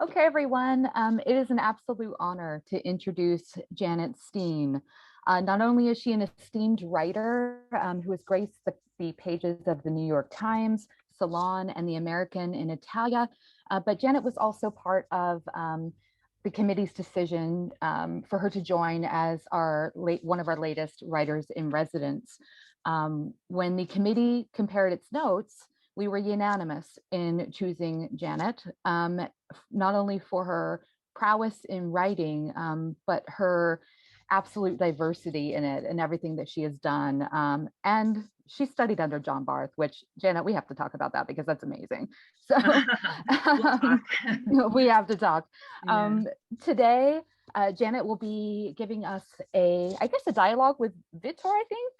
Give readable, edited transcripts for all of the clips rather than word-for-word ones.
Okay, everyone. It is an absolute honor to introduce Janet Steen. Not only is she an esteemed writer who has graced the pages of the New York Times, Salon, and the American in Italia, but Janet was also part of the committee's decision for her to join as one of our latest writers in residence. When the committee compared its notes, we were unanimous in choosing Janet, not only for her prowess in writing, but her absolute diversity in it and everything that she has done. And she studied under John Barth, which, Janet, we have to talk about that because that's amazing. So we have to talk. Yeah. Today, Janet will be giving us a dialogue with Vitor, I think.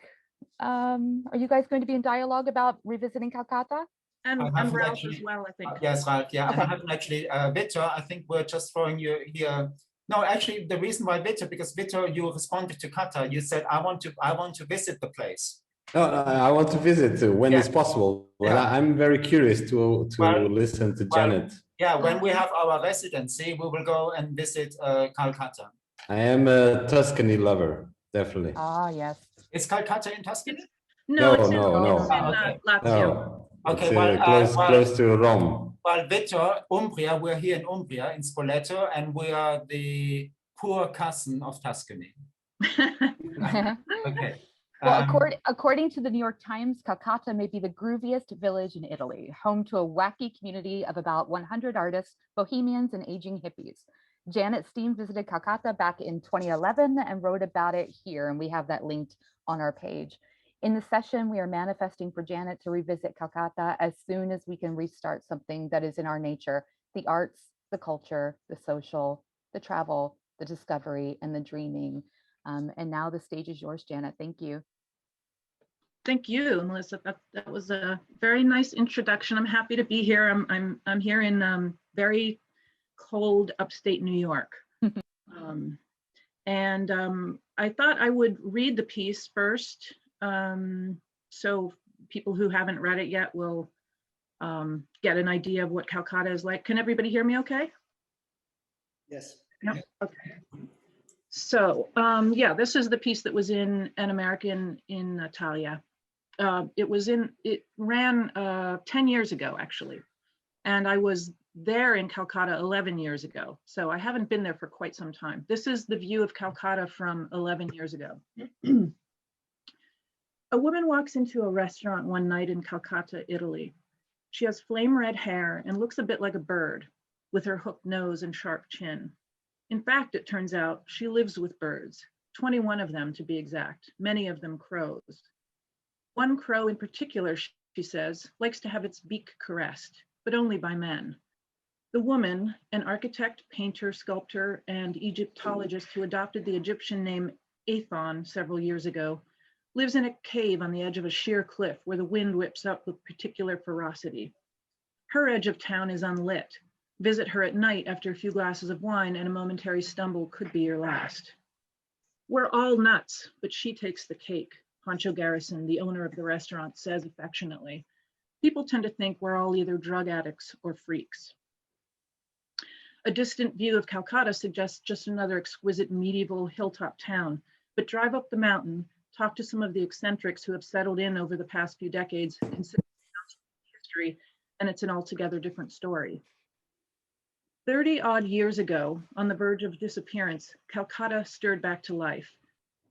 Are you guys going to be in dialogue about revisiting Calcata? And Ralph as well, I think. Yes, Ralph, yeah. Okay. And I haven't actually, Vitor, I think we're just throwing you here. No, actually, the reason why Vitor, because Vitor, you responded to Kata. You said, I want to visit the place. No, I want to visit when it's possible. Well, Yeah. I'm very curious to listen to Janet. Yeah, when we have our residency, we will go and visit Calcata. I am a Tuscany lover, definitely. Ah, yes. Is Calcata in Tuscany? No. It's in Okay. Lazio. No. Okay, It's close to Rome. Well, Vitor, Umbria, we're here in Umbria, in Spoleto, and we are the poor cousin of Tuscany. Okay. Well, according to the New York Times, Calcata may be the grooviest village in Italy, home to a wacky community of about 100 artists, bohemians, and aging hippies. Janet Steen visited Calcata back in 2011 and wrote about it here, and we have that linked on our page. In the session, we are manifesting for Janet to revisit Calcata as soon as we can restart something that is in our nature: the arts, the culture, the social, the travel, the discovery, and the dreaming. And now the stage is yours, Janet. Thank you. Thank you, Mellisa. That was a very nice introduction. I'm happy to be here. I'm here in very cold upstate New York. I thought I would read the piece first, so people who haven't read it yet will get an idea of what Calcata is like. Can everybody hear me okay? Yes. Yep. Okay. So yeah, this is the piece that was in An American in Italia. It ran 10 years ago, actually. And I was there in Calcutta 11 years ago. So I haven't been there for quite some time. This is the view of Calcutta from 11 years ago. A woman walks into a restaurant one night in Calcutta, Italy. She has flame red hair and looks a bit like a bird with her hooked nose and sharp chin. In fact, it turns out she lives with birds, 21 of them to be exact, many of them crows. One crow in particular, she says, likes to have its beak caressed, but only by men. The woman, an architect, painter, sculptor, and Egyptologist who adopted the Egyptian name Athon several years ago, lives in a cave on the edge of a sheer cliff where the wind whips up with particular ferocity. Her edge of town is unlit. Visit her at night after a few glasses of wine and a momentary stumble could be your last. We're all nuts, but she takes the cake, Pancho Garrison, the owner of the restaurant, says affectionately. People tend to think we're all either drug addicts or freaks. A distant view of Calcutta suggests just another exquisite medieval hilltop town, but drive up the mountain, talk to some of the eccentrics who have settled in over the past few decades, consider history, and it's an altogether different story. 30 odd years ago, on the verge of disappearance, Calcutta stirred back to life.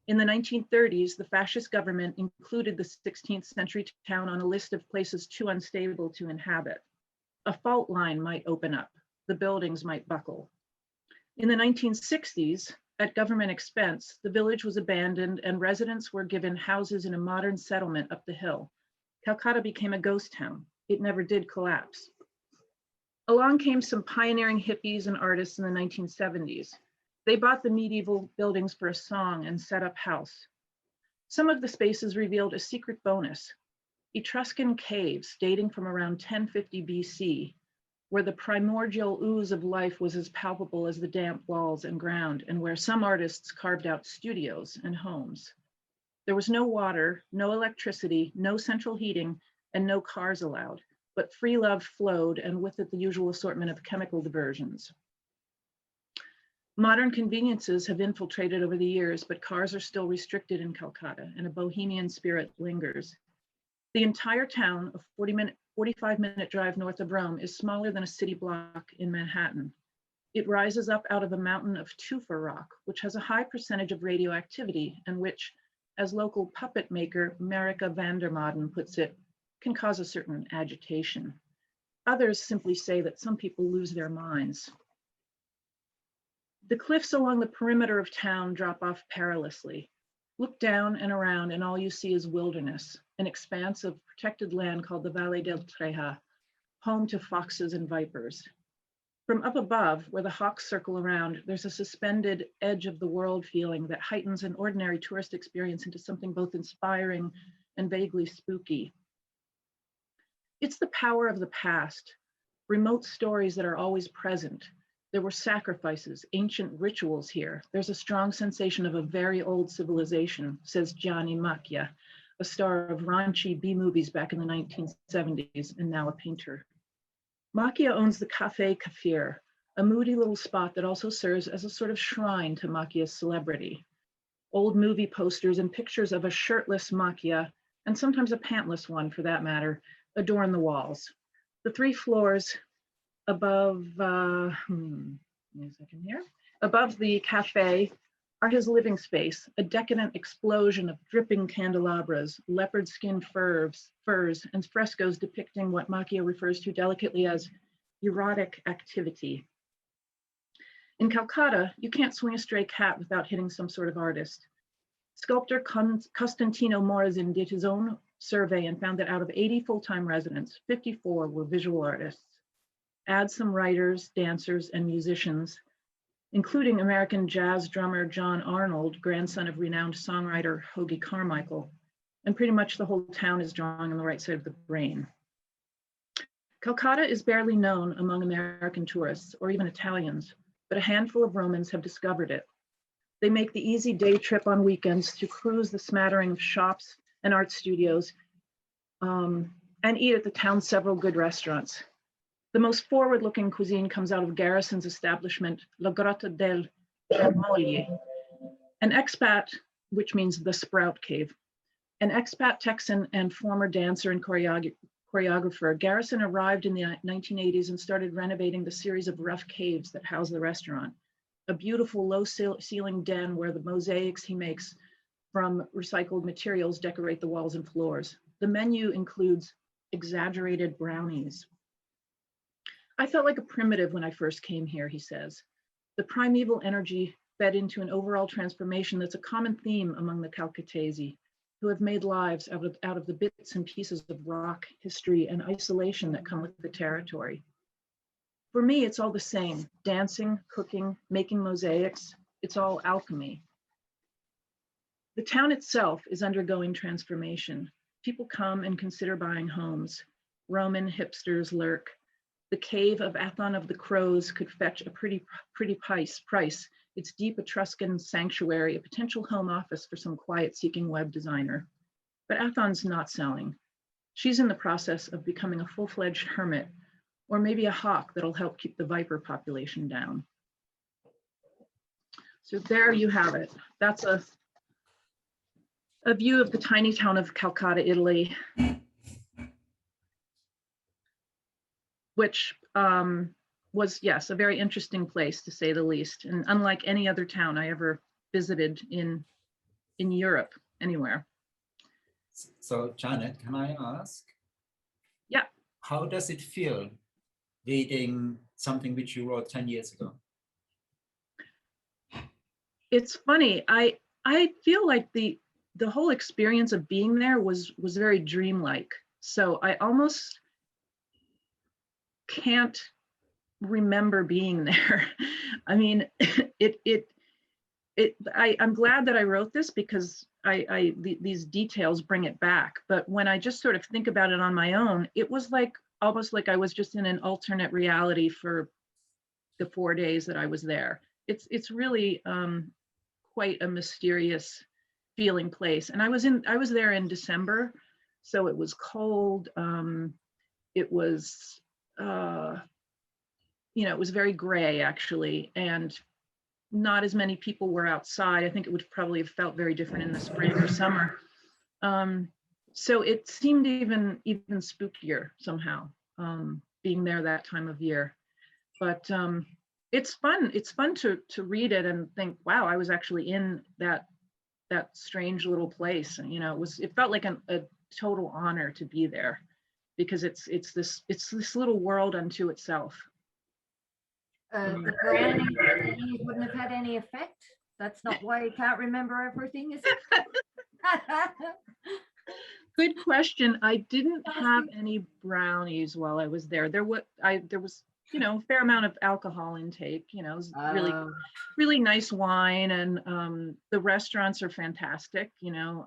In the 1930s, the fascist government included the 16th century town on a list of places too unstable to inhabit. A fault line might open up, the buildings might buckle. In the 1960s, at government expense, the village was abandoned and residents were given houses in a modern settlement up the hill. Calcutta became a ghost town. It never did collapse. Along came some pioneering hippies and artists in the 1970s. They bought the medieval buildings for a song and set up house. Some of the spaces revealed a secret bonus: Etruscan caves dating from around 1050 BC, where the primordial ooze of life was as palpable as the damp walls and ground, and where some artists carved out studios and homes. There was no water, no electricity, no central heating, and no cars allowed, but free love flowed, and with it the usual assortment of chemical diversions. Modern conveniences have infiltrated over the years, but cars are still restricted in Calcutta, and a bohemian spirit lingers. The entire town, a 45-minute drive north of Rome, is smaller than a city block in Manhattan. It rises up out of a mountain of tufa rock, which has a high percentage of radioactivity, and which, as local puppet maker Marika van der Maden puts it, can cause a certain agitation. Others simply say that some people lose their minds. The cliffs along the perimeter of town drop off perilously. Look down and around and all you see is wilderness, an expanse of protected land called the Valle del Treja, home to foxes and vipers. From up above, where the hawks circle around, there's a suspended edge of the world feeling that heightens an ordinary tourist experience into something both inspiring and vaguely spooky. It's the power of the past, remote stories that are always present. There were sacrifices, ancient rituals here. There's a strong sensation of a very old civilization, says Gianni Macchia, a star of raunchy B-movies back in the 1970s and now a painter. Macchia owns the Café Kafir, a moody little spot that also serves as a sort of shrine to Macchia's celebrity. Old movie posters and pictures of a shirtless Macchia, and sometimes a pantless one for that matter, adorn the walls. The 3 floors above, above the cafe are his living space, a decadent explosion of dripping candelabras, leopard skin furs, and frescoes depicting what Macchia refers to delicately as erotic activity. In Calcutta, you can't swing a stray cat without hitting some sort of artist. Sculptor Costantino Morazin did his own survey and found that out of 80 full-time residents, 54 were visual artists. Add some writers, dancers, and musicians, including American jazz drummer John Arnold, grandson of renowned songwriter Hoagy Carmichael, and pretty much the whole town is drawing on the right side of the brain. Calcutta is barely known among American tourists or even Italians, but a handful of Romans have discovered it. They make the easy day trip on weekends to cruise the smattering of shops and art studios and eat at the town's several good restaurants. The most forward-looking cuisine comes out of Garrison's establishment, La Grotta del Germogli, an expat, which means the Sprout Cave. An expat Texan and former dancer and choreographer, Garrison arrived in the 1980s and started renovating the series of rough caves that house the restaurant. A beautiful low-ceiling den where the mosaics he makes from recycled materials decorate the walls and floors. The menu includes exaggerated brownies. I felt like a primitive when I first came here, he says. The primeval energy fed into an overall transformation that's a common theme among the Calcatesi, who have made lives out of the bits and pieces of rock, history, and isolation that come with the territory. For me, it's all the same. Dancing, cooking, making mosaics, it's all alchemy. The town itself is undergoing transformation. People come and consider buying homes. Roman hipsters lurk. The cave of Athon of the Crows could fetch a pretty price. Its deep Etruscan sanctuary, a potential home office for some quiet-seeking web designer. But Athon's not selling. She's in the process of becoming a full-fledged hermit, or maybe a hawk that'll help keep the viper population down. So there you have it. That's a view of the tiny town of Calcata, Italy, which was, yes, a very interesting place to say the least, and unlike any other town I ever visited in Europe, anywhere. So Janet, can I ask? Yeah. How does it feel reading something which you wrote 10 years ago? It's funny, I feel like the whole experience of being there was very dreamlike. So I almost can't remember being there. I mean, I'm glad that I wrote this because these details bring it back. But when I just sort of think about it on my own, it was like almost like I was just in an alternate reality for the 4 days that I was there. It's really quite a mysterious feeling place. And I was there in December, so it was cold. it was, you know, it was very gray actually, and not as many people were outside. I think it would probably have felt very different in the spring or summer. So it seemed even spookier somehow, being there that time of year. But it's fun. It's fun to read it and think, wow, I was actually in that strange little place. And, you know, it felt like a total honor to be there, because it's this little world unto itself. The branding wouldn't have had any effect. That's not why you can't remember everything, is it? Good question. I didn't have any brownies while I was there. There was, you know, a fair amount of alcohol intake. You know, it was really nice wine, and the restaurants are fantastic. You know,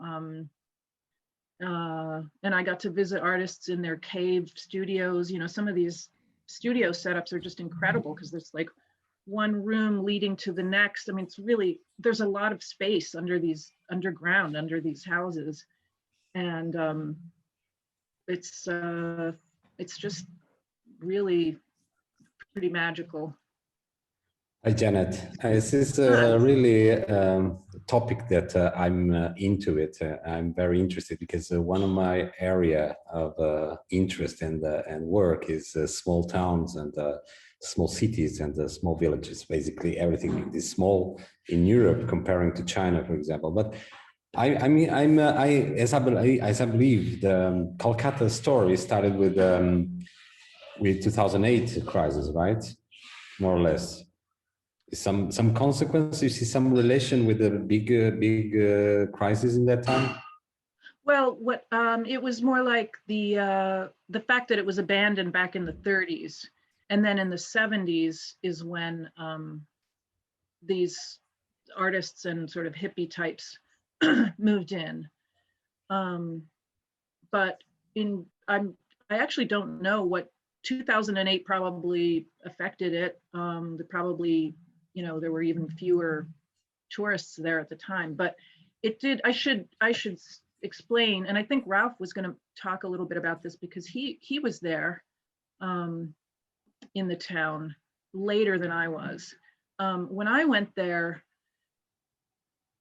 and I got to visit artists in their cave studios. You know, some of these studio setups are just incredible because there's like one room leading to the next. I mean, it's really, there's a lot of space under these underground, under these houses. And it's just really pretty magical. Hi, Janet. This is really topic that I'm into it. I'm very interested because one of my area of interest and work is small towns and small cities and small villages. Basically, everything is small in Europe comparing to China, for example. But I mean, as I believe, the Calcata story started with 2008 crisis, right? More or less. Some consequence. You see some relation with the big crisis in that time. Well, what it was more like the fact that it was abandoned back in the 30s, and then in the 70s is when these artists and sort of hippie types moved in. But I actually don't know what 2008 probably affected it. Probably, you know, there were even fewer tourists there at the time, but it did. I should explain, and I think Ralph was going to talk a little bit about this because he was there in the town later than I was. When I went there,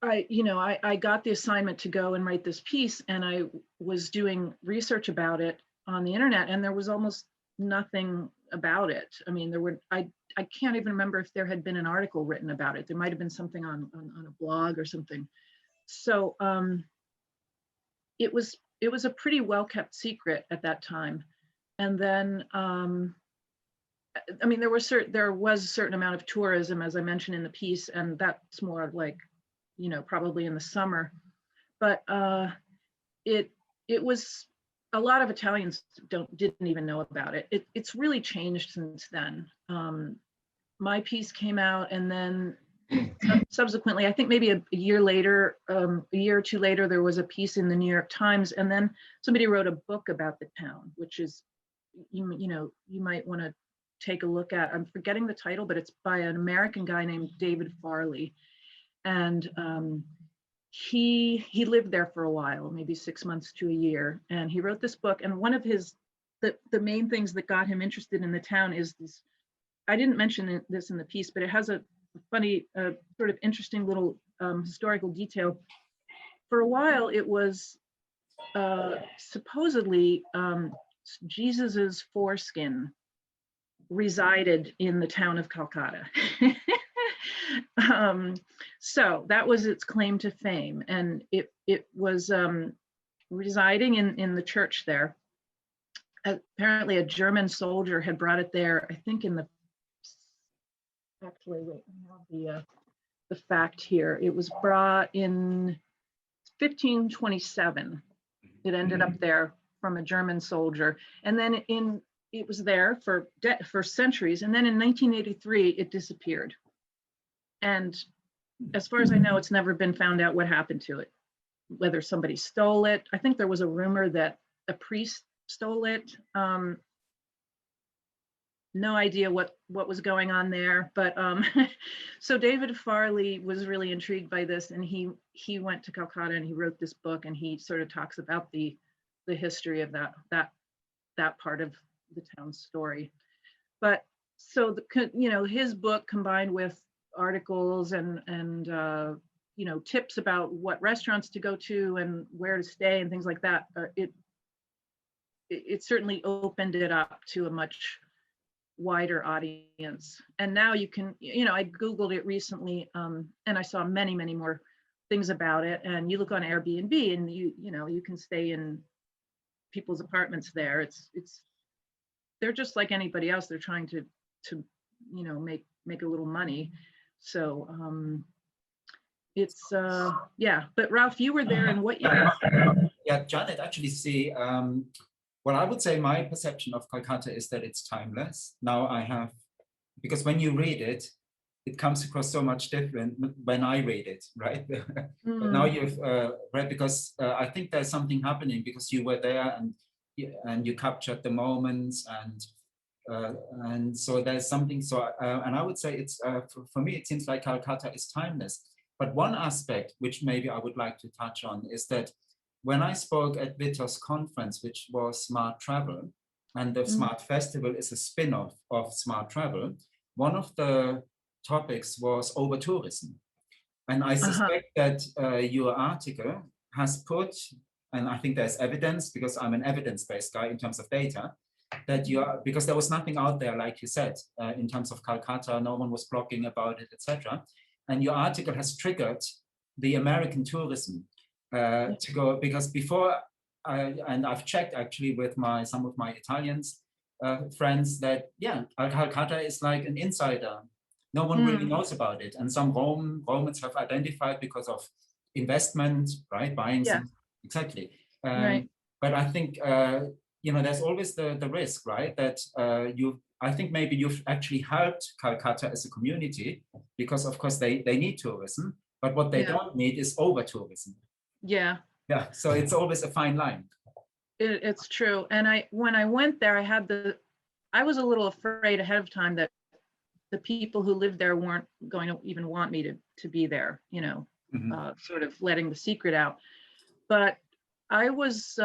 I got the assignment to go and write this piece, and I was doing research about it on the internet, and there was almost nothing about it. I mean, I can't even remember if there had been an article written about it. There might have been something on a blog or something. So it was a pretty well kept secret at that time. And then I mean, there was a certain amount of tourism, as I mentioned in the piece, and that's more like, you know, probably in the summer. But it was, a lot of Italians didn't even know about it. It's really changed since then. My piece came out, and then subsequently, I think maybe a year later, a year or two later, there was a piece in the New York Times, and then somebody wrote a book about the town, which is, you know, you might want to take a look at. I'm forgetting the title, but it's by an American guy named David Farley, and he lived there for a while, maybe 6 months to a year, and he wrote this book. And one of the main things that got him interested in the town is this. I didn't mention this in the piece, but it has a funny, sort of interesting little historical detail. For a while, it was supposedly Jesus's foreskin resided in the town of Calcata. So that was its claim to fame, and it was residing in the church there. Apparently, a German soldier had brought it there. I think in the the fact here. It was brought in 1527. It ended up there from a German soldier, and then it was there for centuries, and then in 1983 it disappeared. And as far as I know, it's never been found out what happened to it, whether somebody stole it. I think there was a rumor that a priest stole it. No idea what was going on there, but so David Farley was really intrigued by this, and he went to Calcata and he wrote this book, and he sort of talks about the history of that part of the town's story. But so his book combined with articles and tips about what restaurants to go to and where to stay and things like that, it certainly opened it up to a much wider audience. And now you can, I Googled it recently, and I saw many, many more things about it. And you look on Airbnb and you can stay in people's apartments there. They're just like anybody else. They're trying to make a little money. So but Ralph, you were there in what year? Yeah, Janet, actually, see, well, I would say my perception of Calcata is that it's timeless. Now because when you read it, it comes across so much different when I read it, right? But now you've read, because I think there's something happening because you were there and you captured the moments, and so there's something. So and I would say it's for me, it seems like Calcata is timeless. But one aspect which maybe I would like to touch on is that when I spoke at Vitor's conference, which was Smart Travel, and the Smart Festival is a spin-off of Smart Travel, one of the topics was over tourism. And I suspect that your article has put, and I think there's evidence, because I'm an evidence-based guy in terms of data, that because there was nothing out there, like you said, in terms of Calcata, no one was blogging about it, etc. And your article has triggered the American tourism to go, because before, and I've checked actually with some of my Italian friends that, Calcata is like an insider. No one really knows about it. And some Romans have identified because of investment, right? Buying some, exactly. Right. But I think, there's always the risk, right? That I think maybe you've actually helped Calcata as a community, because of course they need tourism, but what they don't need is over tourism. Yeah. Yeah, so it's always a fine line. It's true. And when I went there, I was a little afraid ahead of time that the people who lived there weren't going to even want me to be there, sort of letting the secret out. But I was,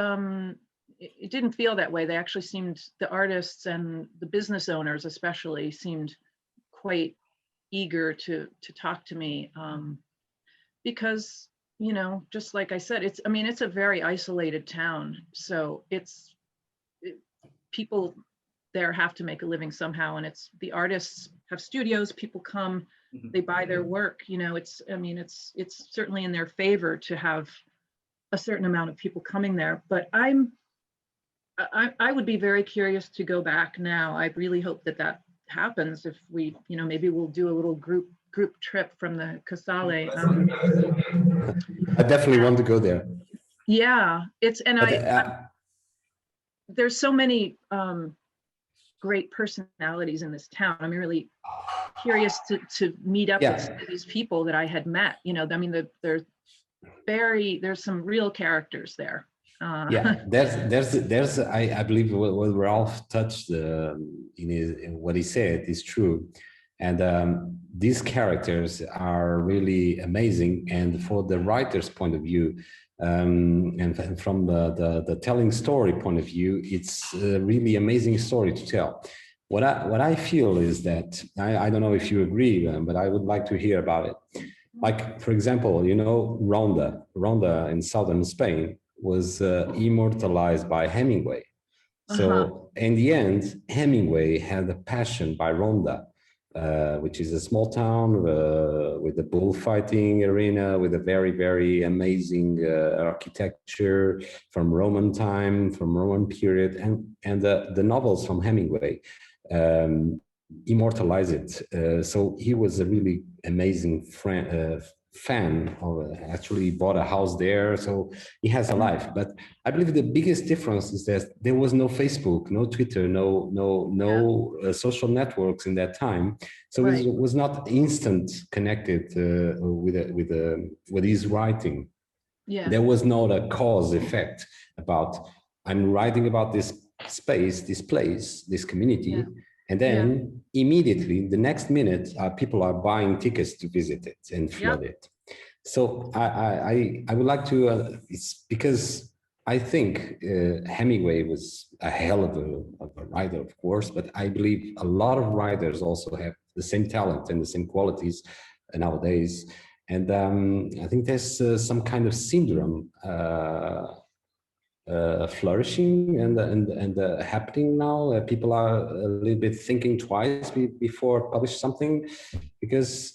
it didn't feel that way. They actually seemed, the artists and the business owners especially, seemed quite eager to talk to me, because, just like I said, it's a very isolated town. So people there have to make a living somehow, and the artists have studios, people come, they buy their work, it's certainly in their favor to have a certain amount of people coming there. But I would be very curious to go back now. I really hope that happens. If we, maybe we'll do a little group trip from the Casale. I definitely want to go there. Yeah, there's so many great personalities in this town. I'm really curious to meet up with some of these people that I had met. There's some real characters there. There's I believe what Ralph touched in what he said is true, and these characters are really amazing. And for the writer's point of view, and from the telling story point of view, it's a really amazing story to tell. What I feel is that I don't know if you agree, but I would like to hear about it. Like, for example, Ronda in southern Spain was immortalized by Hemingway. So in the end, Hemingway had a passion by Ronda, which is a small town with a bullfighting arena, with a very, very amazing architecture from Roman time, from Roman period, and the novels from Hemingway immortalize it. So he was a really amazing fan, or actually bought a house there, so he has a life. But I believe the biggest difference is that there was no Facebook, no Twitter, no social networks in that time, so it was not instant connected with his writing. There was not a cause effect about, I'm writing about this space, this place, this community, and then immediately the next minute people are buying tickets to visit it and flood it. So I would like to, it's because I think Hemingway was a hell of a writer, of course, but I believe a lot of writers also have the same talent and the same qualities nowadays. And I think there's some kind of syndrome flourishing and happening now. People are a little bit thinking twice before publish something, because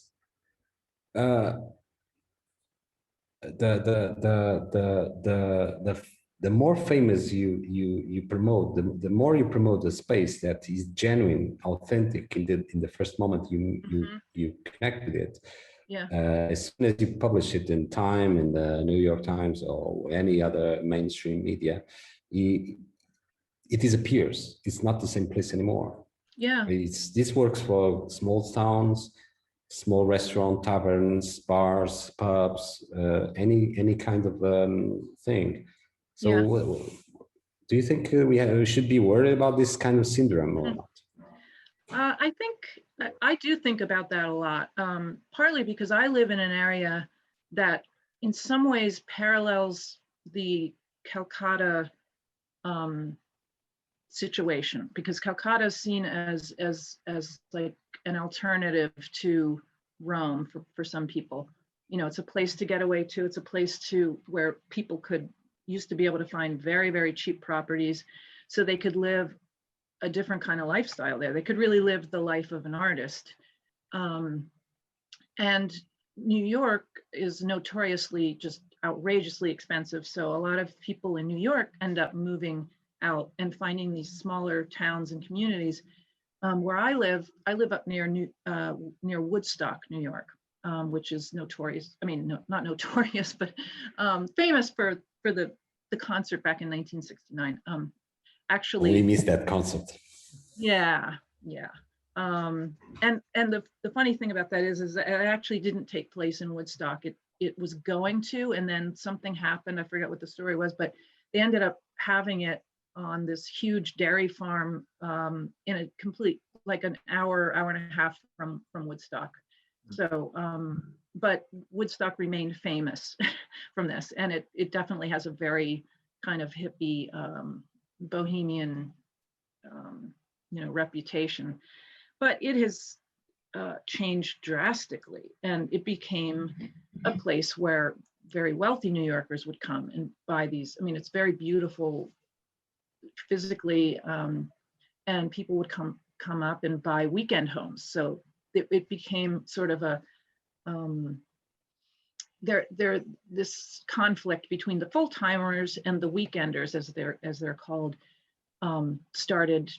the more famous you promote, the more you promote a space that is genuine, authentic in the first moment you connect with it. Yeah. As soon as you publish it in Time, in the New York Times, or any other mainstream media, it disappears. It's not the same place anymore. Yeah. This works for small towns, small restaurant, taverns, bars, pubs, any kind of thing. So, Yeah. do you think we should be worried about this kind of syndrome or not? I do think about that a lot, partly because I live in an area that in some ways parallels the Calcata situation, because Calcata is seen as like an alternative to Rome for some people. You know, it's a place to get away to. It's a place where people used to be able to find very, very cheap properties, so they could live a different kind of lifestyle there. They could really live the life of an artist. And New York is notoriously just outrageously expensive. So a lot of people in New York end up moving out and finding these smaller towns and communities. Where I live up near Woodstock, New York, which is notorious. I mean, no, not notorious, but famous for the concert back in 1969. Actually, we missed that concert. Yeah. And the funny thing about that is that it actually didn't take place in Woodstock. It was going to, and then something happened. I forget what the story was, but they ended up having it on this huge dairy farm in a complete, like an hour and a half from Woodstock. So, but Woodstock remained famous from this, and it definitely has a very kind of hippie, bohemian, reputation, but it has changed drastically, and it became a place where very wealthy New Yorkers would come and buy these. I mean, it's very beautiful physically, and people would come up and buy weekend homes. So it became sort of a this conflict between the full-timers and the weekenders, as they're called, started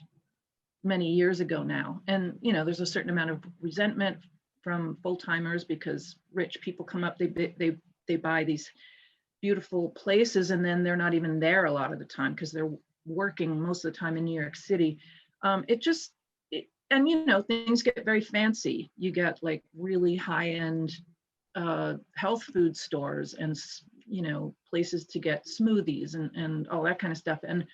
many years ago now. And there's a certain amount of resentment from full-timers because rich people come up, they buy these beautiful places, and then they're not even there a lot of the time because they're working most of the time in New York City. Things get very fancy. You get like really high-end health food stores and places to get smoothies and all that kind of stuff. And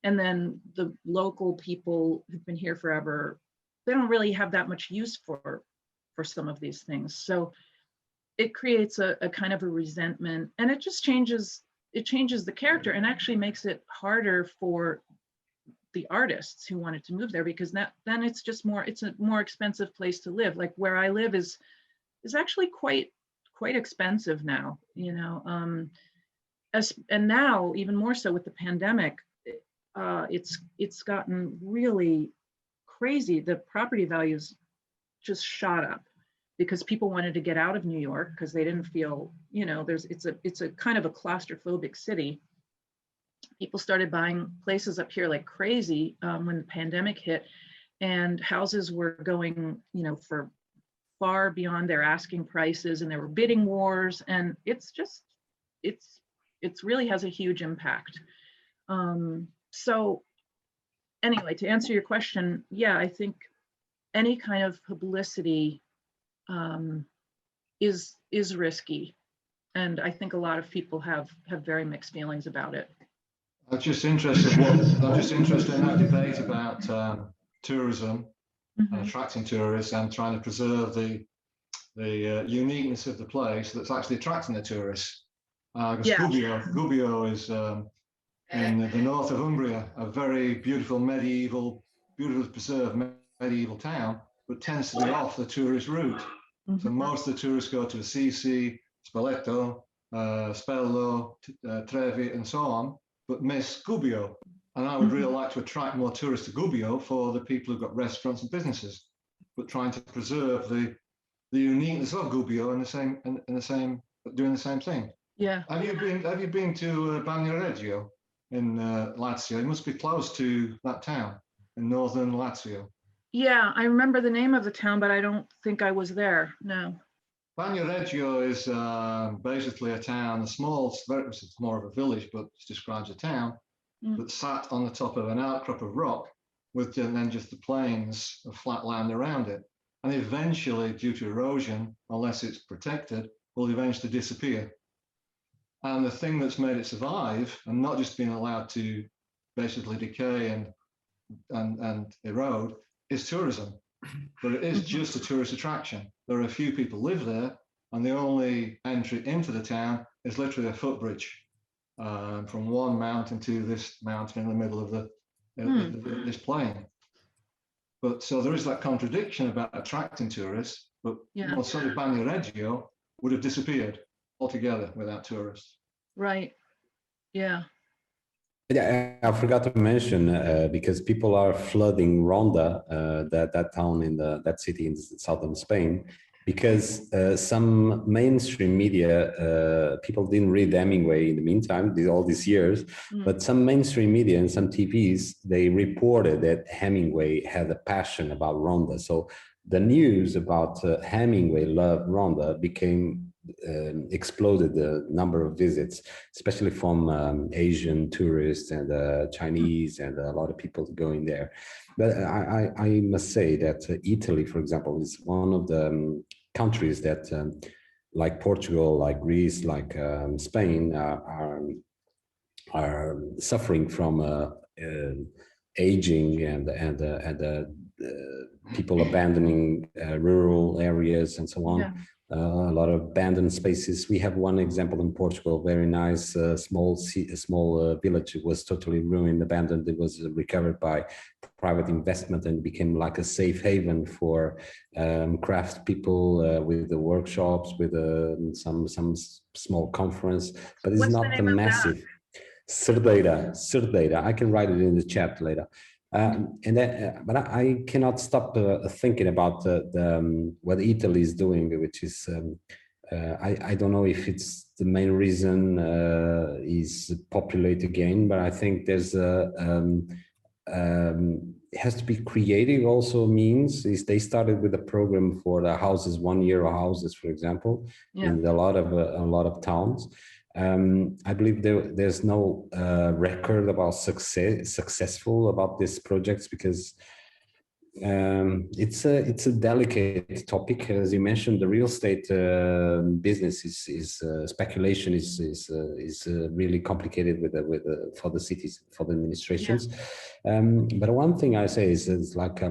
then the local people who've been here forever, they don't really have that much use for some of these things. So it creates a kind of a resentment, and it just changes the character, and actually makes it harder for the artists who wanted to move there, because then it's a more expensive place to live. Like where I live is actually quite expensive now, and now even more so with the pandemic. It's gotten really crazy. The property values just shot up because people wanted to get out of New York because they didn't feel, it's a kind of a claustrophobic city. People started buying places up here like crazy when the pandemic hit, and houses were going, for far beyond their asking prices, and there were bidding wars, and it's really has a huge impact. So anyway, to answer your question, yeah, I think any kind of publicity is risky, and I think a lot of people have very mixed feelings about it. I'm just interested in that debate about tourism and attracting tourists and trying to preserve the uniqueness of the place that's actually attracting the tourists. Because Gubbio is in the north of Umbria, a very beautiful medieval, beautifully preserved medieval town, but tends to be off the tourist route. So most of the tourists go to Assisi, Spoleto, Spello, Trevi, and so on, but miss Gubbio. And I would really like to attract more tourists to Gubbio for the people who've got restaurants and businesses, but trying to preserve the uniqueness of Gubbio doing the same thing. Yeah. Have you been to Bagnoregio in Lazio? You must be close to that town in northern Lazio. Yeah, I remember the name of the town, but I don't think I was there. No. Bagnoregio is basically a town, it's more of a village, but it describes a town that sat on the top of an outcrop of rock with then just the plains of flat land around it. And eventually, due to erosion, unless it's protected, will eventually disappear. And the thing that's made it survive and not just being allowed to basically decay and erode is tourism. But it is just a tourist attraction. There are a few people live there, and the only entry into the town is literally a footbridge from one mountain to this mountain in the middle of this plain. But so there is that contradiction about attracting tourists, but sort of Bagnoregio would have disappeared altogether without tourists. Right. Yeah. Yeah, I forgot to mention because people are flooding Ronda, that town in that city in southern Spain, because some mainstream media people didn't read Hemingway in the meantime, all these years, but some mainstream media and some TVs, they reported that Hemingway had a passion about Ronda. So the news about Hemingway loved Ronda became exploded the number of visits, especially from Asian tourists and Chinese and a lot of people going there. But I must say that Italy, for example, is one of the countries that, like Portugal, like Greece, like Spain, are suffering from aging and people abandoning rural areas and so on. Yeah. A lot of abandoned spaces. We have one example in Portugal, very nice, small village. It was totally ruined, abandoned. It was recovered by private investment and became like a safe haven for craft people with the workshops, with some small conference, but it's not the massive. Cerdeira. I can write it in the chat later. But I cannot stop thinking about what Italy is doing, which is I don't know if it's the main reason is populate again, but I think there's it has to be creative. Also means is they started with a program for the houses, 1 year houses, for example, in a lot of towns. I believe there's no record about successful about these projects because it's a delicate topic. As you mentioned, the real estate business is speculation is really complicated for the cities, for the administrations. But one thing I say is like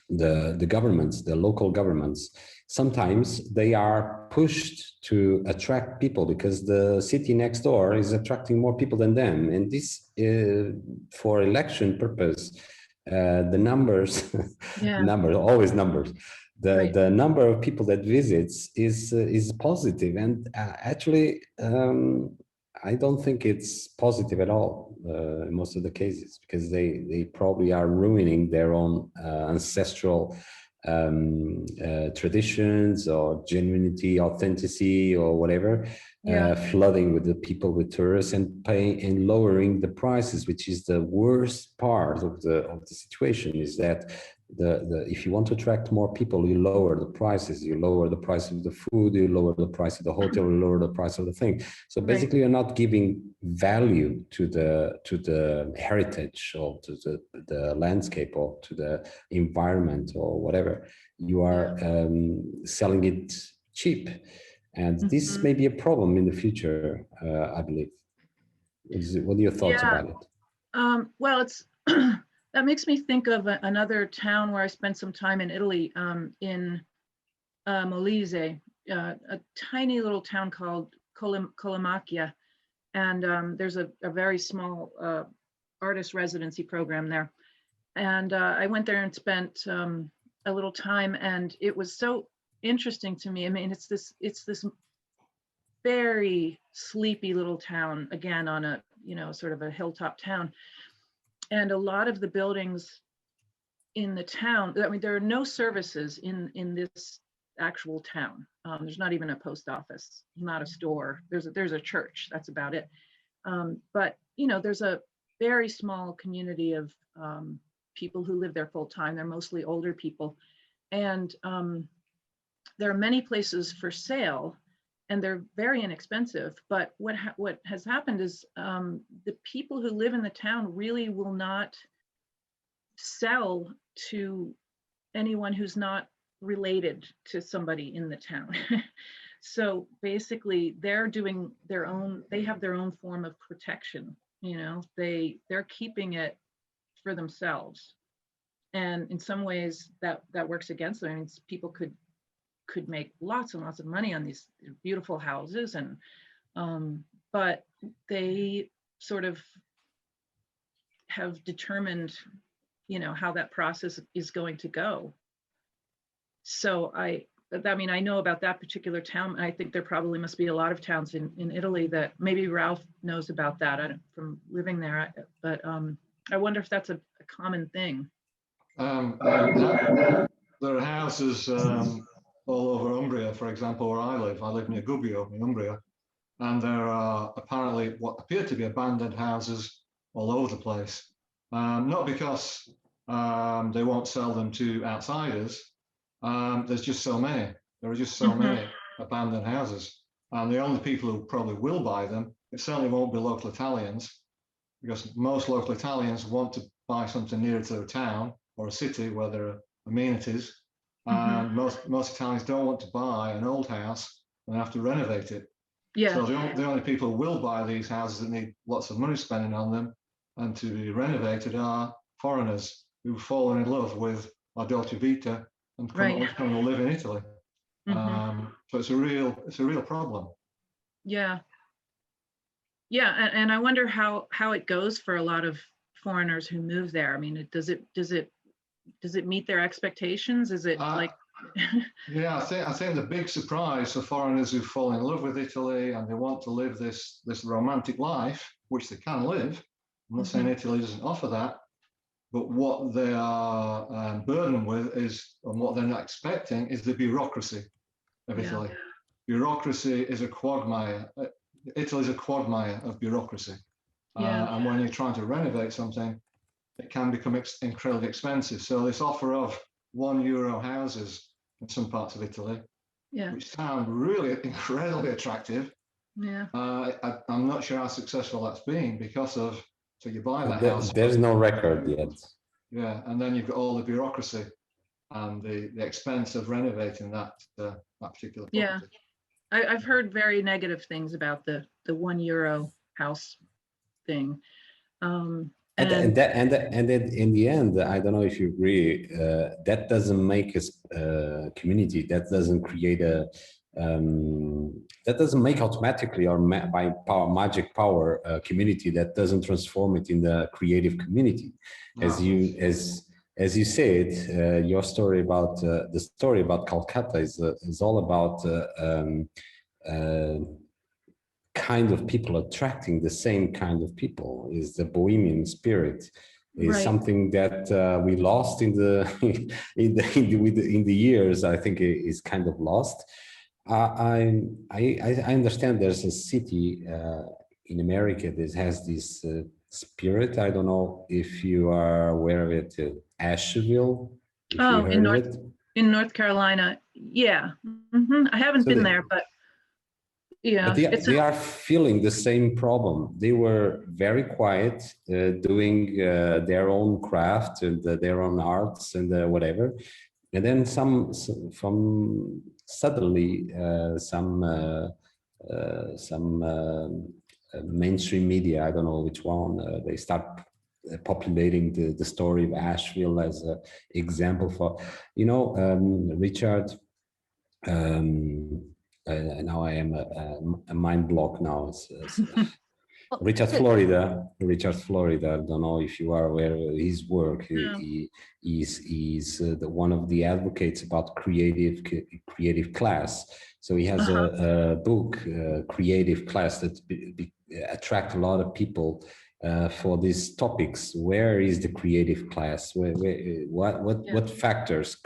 the governments, the local governments, sometimes they are pushed to attract people because the city next door is attracting more people than them. And this, for election purpose, the numbers, always numbers. The number of people that visits is positive, and actually, I don't think it's positive at all in most of the cases, because they probably are ruining their own ancestral traditions or genuinity, authenticity, or whatever, flooding with the people, with tourists, and paying and lowering the prices, which is the worst part of the situation. Is that if you want to attract more people, you lower the prices. You lower the price of the food, you lower the price of the hotel, you lower the price of the thing. So basically, you're not giving value to the heritage or to the landscape or to the environment or whatever. You are selling it cheap, and this may be a problem in the future. I believe. What are your thoughts about it? Well, it's. That makes me think of another town where I spent some time in Italy, in Molise, a tiny little town called Colomacchia. And there's a very small artist residency program there. And I went there and spent a little time, and it was so interesting to me. I mean, it's this very sleepy little town, again, on a, sort of a hilltop town. And a lot of the buildings in the town, I mean, there are no services in this actual town. There's not even a post office, not a store. There's a church, that's about it. But, there's a very small community of people who live there full time. They're mostly older people. And there are many places for sale, and they're very inexpensive. But what has happened is the people who live in the town really will not sell to anyone who's not related to somebody in the town. So basically they're doing their own, they have their own form of protection. They're keeping it for themselves. And in some ways that works against them. I mean, people could make lots and lots of money on these beautiful houses, and but they sort of have determined, how that process is going to go. So I mean, I know about that particular town. I think there probably must be a lot of towns in Italy that maybe Ralph knows about that from living there. But I wonder if that's a common thing. There are houses all over Umbria, for example, where I live. I live near Gubbio in Umbria, and there are apparently what appear to be abandoned houses all over the place. Not because they won't sell them to outsiders. There's just so many. There are just so many abandoned houses, and the only people who probably will buy them, it certainly won't be local Italians, because most local Italians want to buy something nearer to a town or a city where there are amenities. And most Italians don't want to buy an old house and have to renovate it. Yeah. So the only people who will buy these houses that need lots of money spending on them and to be renovated are foreigners who've fallen in love with La Dolce Vita and come to live in Italy. So it's a real problem. Yeah. Yeah, and I wonder how it goes for a lot of foreigners who move there. I mean, does it meet their expectations? Is it like? Yeah, I think the big surprise for foreigners who fall in love with Italy and they want to live this romantic life, which they can live. I'm not saying Italy doesn't offer that, but what they are burdened with is, and what they're not expecting, is the bureaucracy of Italy. Bureaucracy is a quagmire. Italy is a quagmire of bureaucracy. And when you're trying to renovate something, it can become incredibly expensive. So this offer of €1 houses in some parts of Italy, which sound really incredibly attractive. Yeah. I'm not sure how successful that's been because of, so you buy that house. There's no record yet. Yeah, and then you've got all the bureaucracy and the expense of renovating that particular property. Yeah, I've heard very negative things about the €1 house thing. And in the end, I don't know if you agree, that doesn't make us community. That doesn't create that doesn't make automatically or by magic power a community. That doesn't transform it in the creative community. No. As you said, your story about the story about Calcata is all about kind of people attracting the same kind of people. Is the bohemian spirit is something that we lost in the years. I think it is kind of lost. I understand there's a city in America that has this spirit. I don't know if you are aware of it, Asheville. In North Carolina. Yeah. I haven't been there, but yeah. But they are feeling the same problem. They were very quiet, doing their own craft and their own arts and whatever. And then suddenly some mainstream media, I don't know which one, they start populating the story of Asheville as an example for, Richard. Now I am a mind block now. Richard Florida. Richard Florida. I don't know if you are aware of his work. No. He's one of the advocates about creative class. So he has a book, Creative Class, that attract a lot of people for these topics. Where is the creative class? What factors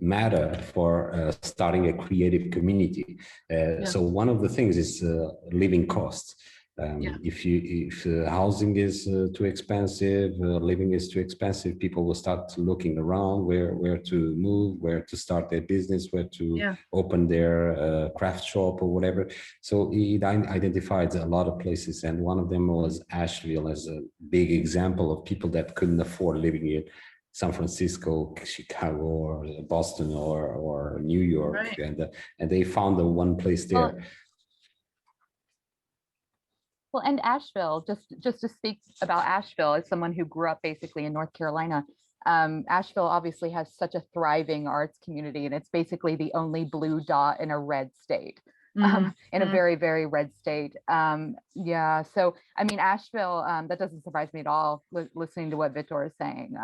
matter for starting a creative community? So one of the things is living costs. If housing is too expensive, living is too expensive, people will start looking around where to move, where to start their business, where to open their craft shop or whatever. So he identified a lot of places, and one of them was Asheville as a big example of people that couldn't afford living in San Francisco, Chicago, or Boston, or New York, and they found the one place there. Well, and Asheville, just to speak about Asheville as someone who grew up basically in North Carolina, Asheville obviously has such a thriving arts community, and it's basically the only blue dot in a red state, in a very, very red state. Yeah, so I mean, Asheville, that doesn't surprise me at all, listening to what Vitor is saying.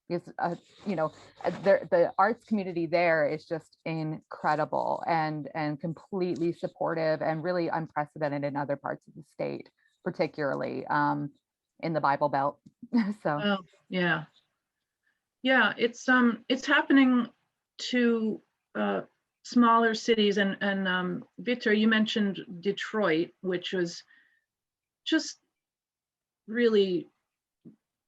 Because you know, the arts community there is just incredible and completely supportive and really unprecedented in other parts of the state, particularly in the Bible Belt. So yeah, it's happening to smaller cities, and Vitor, you mentioned Detroit, which was just really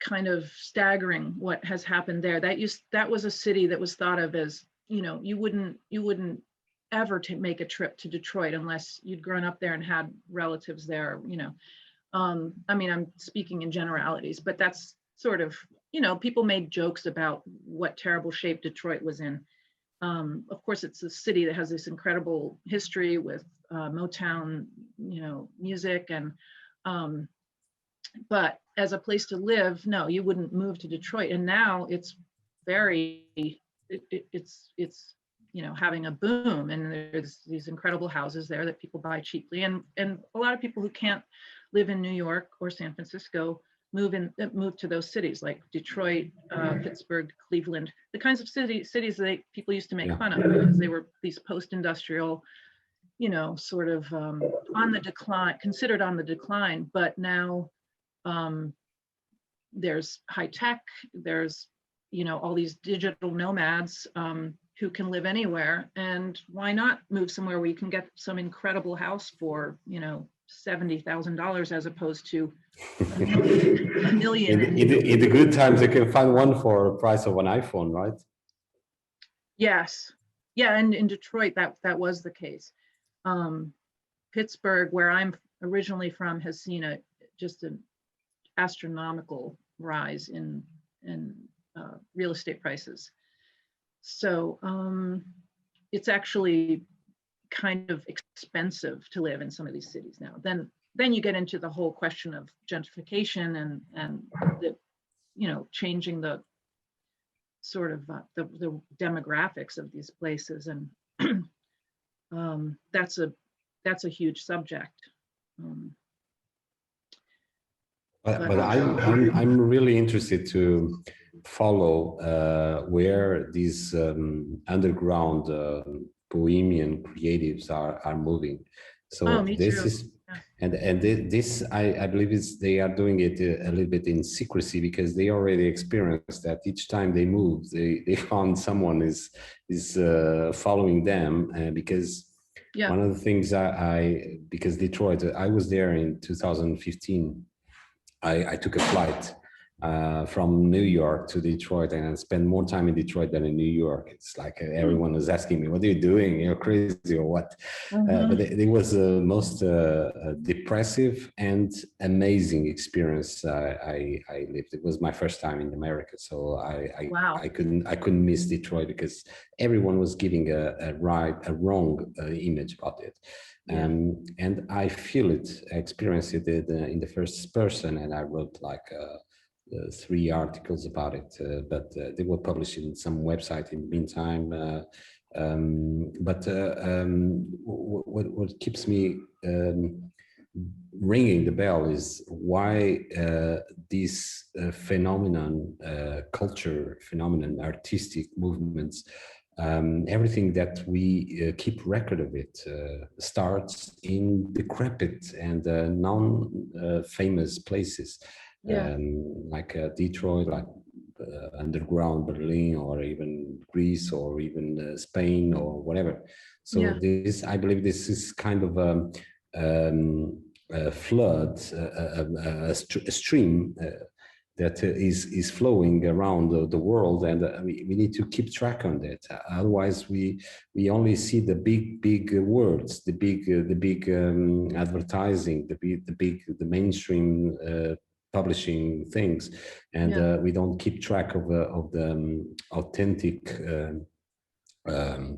kind of staggering what has happened there. That was a city that was thought of as, you know, you wouldn't ever make a trip to Detroit unless you'd grown up there and had relatives there, you know. I mean, I'm speaking in generalities, but that's sort of, you know, people made jokes about what terrible shape Detroit was in. Of course, it's a city that has this incredible history with Motown, you know, music, and but as a place to live, no, you wouldn't move to Detroit. And now it's it's you know, having a boom, and there's these incredible houses there that people buy cheaply, and a lot of people who can't live in New York or San Francisco move to those cities like Detroit, Pittsburgh, Cleveland, the kinds of cities that people used to make fun of because they were these post-industrial, you know, sort of on the decline, considered on the decline, but now there's high tech, there's, you know, all these digital nomads who can live anywhere, and why not move somewhere where you can get some incredible house for, you know, $70,000 as opposed to a million. In the good times, you can find one for the price of an iPhone, right? Yes, yeah, and in Detroit that was the case. Pittsburgh, where I'm originally from, has seen just an astronomical rise in real estate prices. So it's actually kind of expensive to live in some of these cities now. Then you get into the whole question of gentrification and the, you know, changing the sort of the demographics of these places, and that's a huge subject. But I'm really interested to follow where these underground bohemian creatives are moving. So this is, and this I believe they are doing it a little bit in secrecy, because they already experienced that each time they move, they found someone is following them, because one of the things because Detroit, I was there in 2015. I took a flight from New York to Detroit, and I spent more time in Detroit than in New York. It's like everyone was asking me, "What are you doing? You're crazy or what?" But it was the most depressive and amazing experience I lived. It was my first time in America, so I couldn't miss Detroit, because everyone was giving a wrong image about it. And I feel it, I experienced it in the first person, and I wrote like 3 articles about it, but they were published in some website in the meantime. What keeps me ringing the bell is why this phenomenon, culture phenomenon, artistic movements, everything that we keep record of it starts in decrepit and non-famous places, like Detroit, like underground Berlin, or even Greece, or even Spain, or whatever. So this, I believe, this is kind of a flood, a stream that is flowing around the world, and we need to keep track on that. Otherwise, we only see the big words, the big advertising, the mainstream publishing things, and we don't keep track of the authentic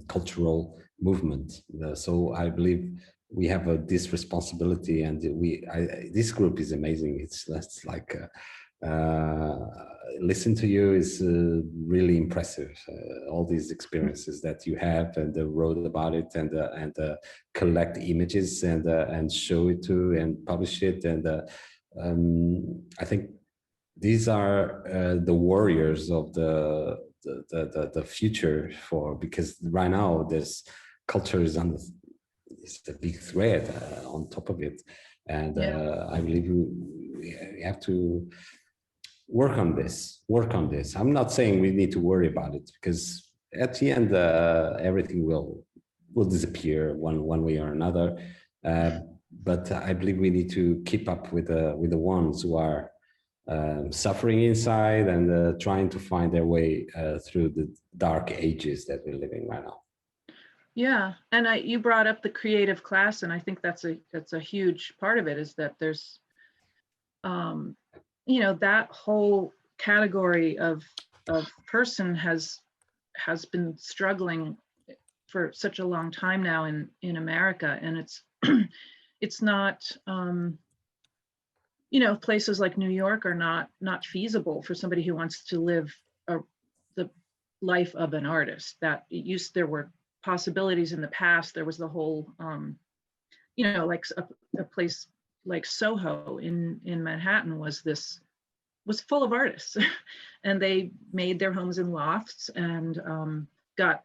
cultural movement. So I believe we have this responsibility, and this group is amazing. It's like listen to you is really impressive. All these experiences that you have, and wrote about it, and collect images, and show it to, and publish it, and I think these are the warriors of the future, because right now this culture is it's a big thread on top of it, and I believe we have to work on this. I'm not saying we need to worry about it, because at the end everything will disappear one way or another, but I believe we need to keep up with the ones who are suffering inside, and trying to find their way through the dark ages that we're living right now. Yeah, and you brought up the creative class, and I think that's a huge part of it, is that there's that whole category of person has been struggling for such a long time now in America, and it's not places like New York are not feasible for somebody who wants to live the life of an artist. There were possibilities in the past. There was the whole like a place like Soho in Manhattan was full of artists, and they made their homes in lofts, and got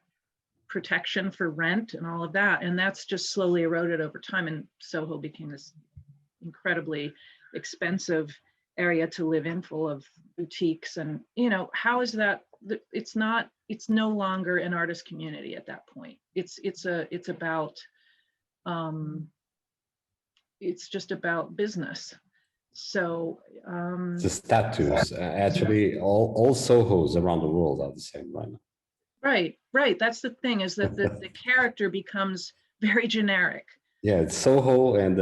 protection for rent and all of that, and that's just slowly eroded over time, and Soho became this incredibly expensive area to live in, full of boutiques, and how is that? It's no longer an artist community at that point. It's just about business. So the statues, actually all Sohos around the world are the same right now. Right. That's the thing, is that the character becomes very generic. Yeah, it's Soho, and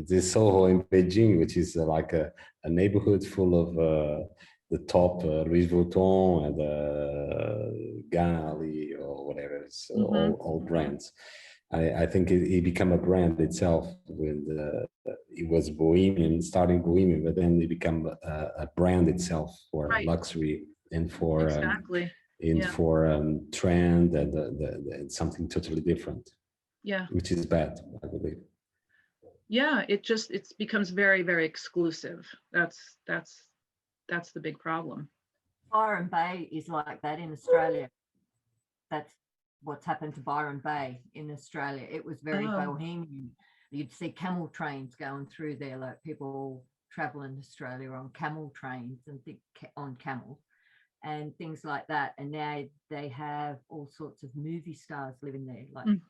this Soho in Beijing, which is like a neighborhood full of the top Louis Vuitton and Ganali or whatever. It's all brands. I think it became a brand itself when it was starting bohemian, but then it became a brand itself for luxury and for trend, and something totally different. Yeah, which is bad, I believe. Yeah, it becomes very, very exclusive. That's the big problem. Byron Bay is like that in Australia. That's what's happened to Byron Bay in Australia. It was very bohemian. You'd see camel trains going through there, like people traveling Australia on camel trains and on camels and things like that. And now they have all sorts of movie stars living there, like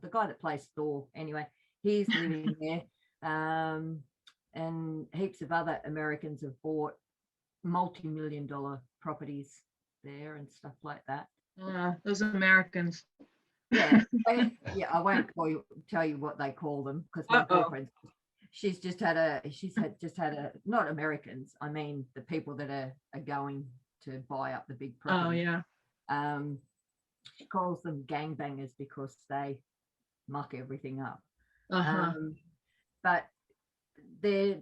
the guy that plays Thor, anyway, he's living there, and heaps of other Americans have bought multi-million-dollar properties there and stuff like that. Those Americans. Yeah, I won't tell you what they call them, because my girlfriend, she's just had a not Americans, I mean the people that are going to buy up the big property. She calls them gangbangers because they muck everything up. But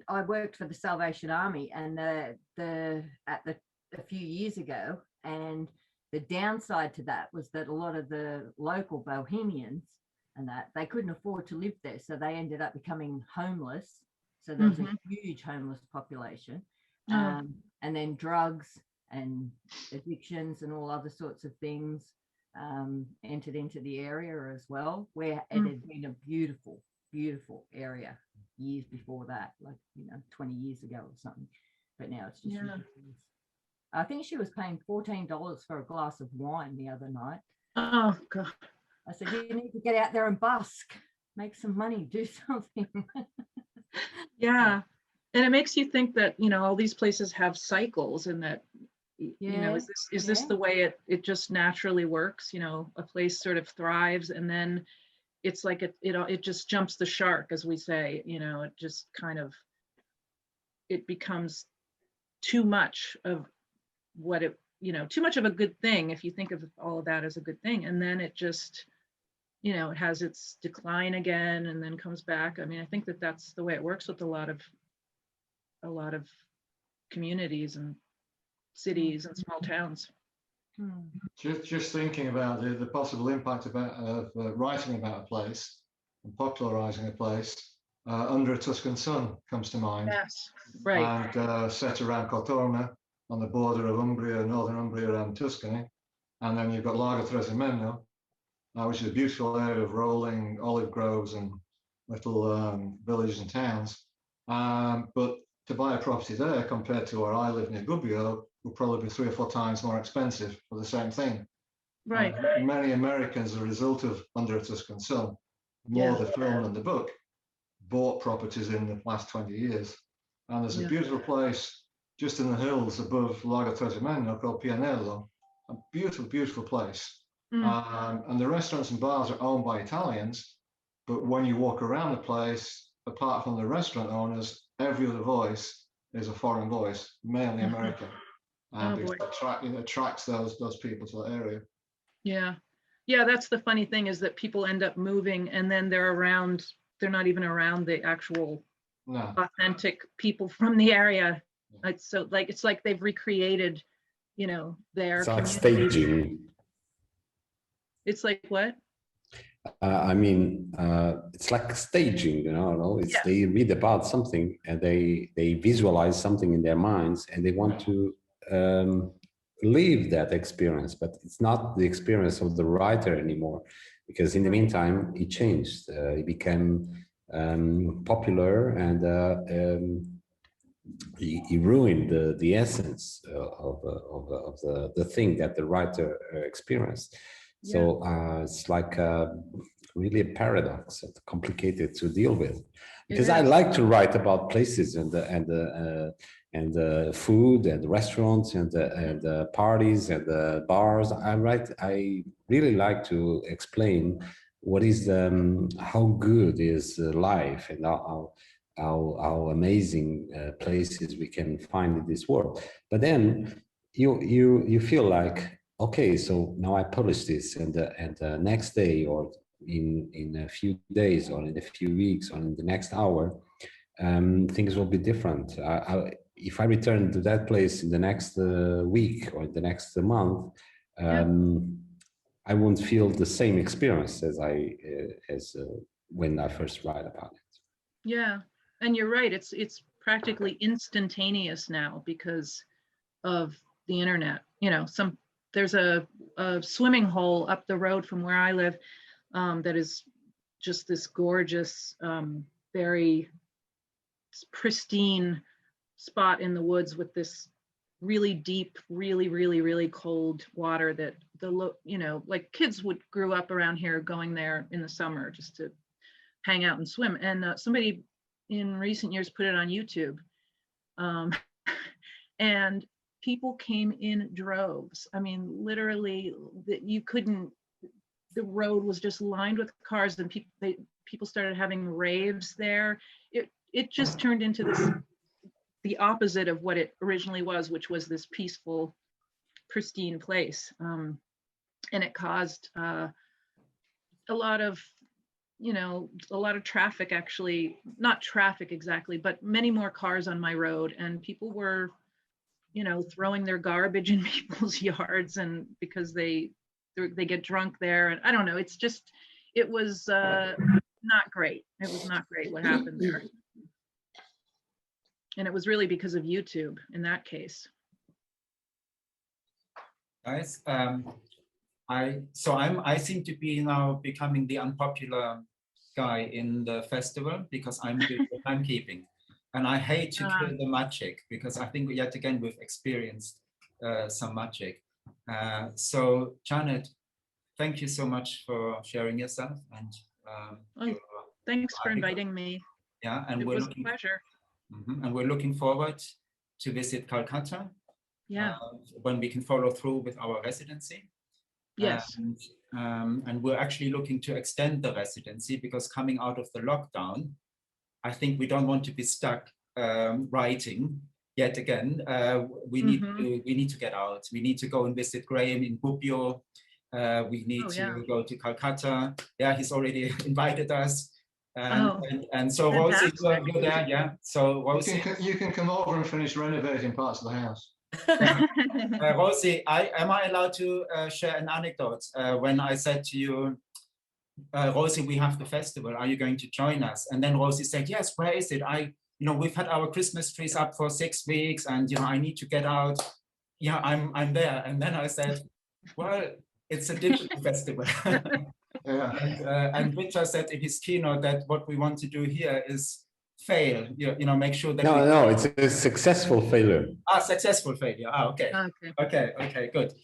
I worked for the Salvation Army, and a few years ago, and the downside to that was that a lot of the local bohemians and that they couldn't afford to live there, so they ended up becoming homeless. So there was a huge homeless population, and then drugs and addictions and all other sorts of things entered into the area as well, where it had been a beautiful, beautiful area years before that, like 20 years ago or something. But now it's just ridiculous. I think she was paying $14 for a glass of wine the other night. Oh God! I said, you need to get out there and busk, make some money, do something. Yeah, and it makes you think that all these places have cycles, and that is this the way it just naturally works? A place sort of thrives, and then it's like it just jumps the shark, as we say. It just kind of it becomes too much of what it too much of a good thing, if you think of all of that as a good thing, and then it just it has its decline again and then comes back. I mean, I think that that's the way it works with a lot of communities and cities and small towns. Just thinking about the possible impact of writing about a place and popularizing a place, Under a Tuscan Sun comes to mind. Yes, right. And set around Cortona, on the border of Umbria, northern Umbria and Tuscany. And then you've got Largo Tresimeno, which is a beautiful area of rolling olive groves and little villages and towns. But to buy a property there compared to where I live near Gubbio will probably be 3 or 4 times more expensive for the same thing. Right. Many Americans, as a result of Under a Tuscan Sun, more the film than the book, bought properties in the last 20 years. And there's a beautiful place just in the hills above Lago Trasimeno called Pianello, a beautiful, beautiful place. And the restaurants and bars are owned by Italians, but when you walk around the place, apart from the restaurant owners, every other voice is a foreign voice, mainly American. And it attracts those people to that area. Yeah, that's the funny thing, is that people end up moving and then they're not even around the actual authentic people from the area. It's so it's like they've recreated, their it's like staging. It's like what? It's like staging, they read about something and they visualize something in their minds and they want to live that experience, but it's not the experience of the writer anymore, because in the meantime it changed. It became popular, and he ruined the essence of the thing that the writer experienced. So it's like really a paradox, complicated to deal with, because I like to write about places and food and restaurants and parties and bars. I really like to explain what is how good is life and how amazing places we can find in this world. But then you feel like, okay, so now I publish this, and the next day, or in a few days, or in a few weeks, or in the next hour, things will be different. If I return to that place in the next week or the next month, I won't feel the same experience as when I first write about it. Yeah, and you're right. It's practically instantaneous now because of the internet. There's a swimming hole up the road from where I live that is just this gorgeous, very pristine spot in the woods with this really deep, really, really, really cold water that like kids grew up around here going there in the summer just to hang out and swim. And somebody in recent years put it on YouTube, and people came in droves. I mean, literally, the road was just lined with cars, and people started having raves there. It just turned into the opposite of what it originally was, which was this peaceful, pristine place. And it caused a lot of traffic, actually, not traffic exactly, but many more cars on my road. And people were throwing their garbage in people's yards, and because they get drunk there, and I don't know. It was not great. It was not great what happened there, and it was really because of YouTube in that case. Guys, I seem to be now becoming the unpopular guy in the festival because I'm doing the timekeeping, and I hate to kill the magic because I think yet again we've experienced some magic. So Janet, thank you so much for sharing yourself, and thanks for inviting me. Yeah, and it was a pleasure. And we're looking forward to visit Calcata. Yeah. When we can follow through with our residency. Yes. And we're actually looking to extend the residency because coming out of the lockdown, I think we don't want to be stuck writing yet again. We need to get out. We need to go and visit Graham in Gubbio. We need to go to Calcata. Yeah, he's already invited us. And so Rosie, you're there, yeah. So Rosie, you can come over and finish renovating parts of the house. Rosie, am I allowed to share an anecdote? When I said to you, Rosie, we have the festival. Are you going to join us? And then Rosie said, yes. Where is it? We've had our Christmas trees up for 6 weeks, and I need to get out. Yeah, I'm there. And then I said, well, it's a digital festival. And Vitor said in his keynote that what we want to do here is fail, make sure that no, it's a successful failure. Successful failure. Okay, good.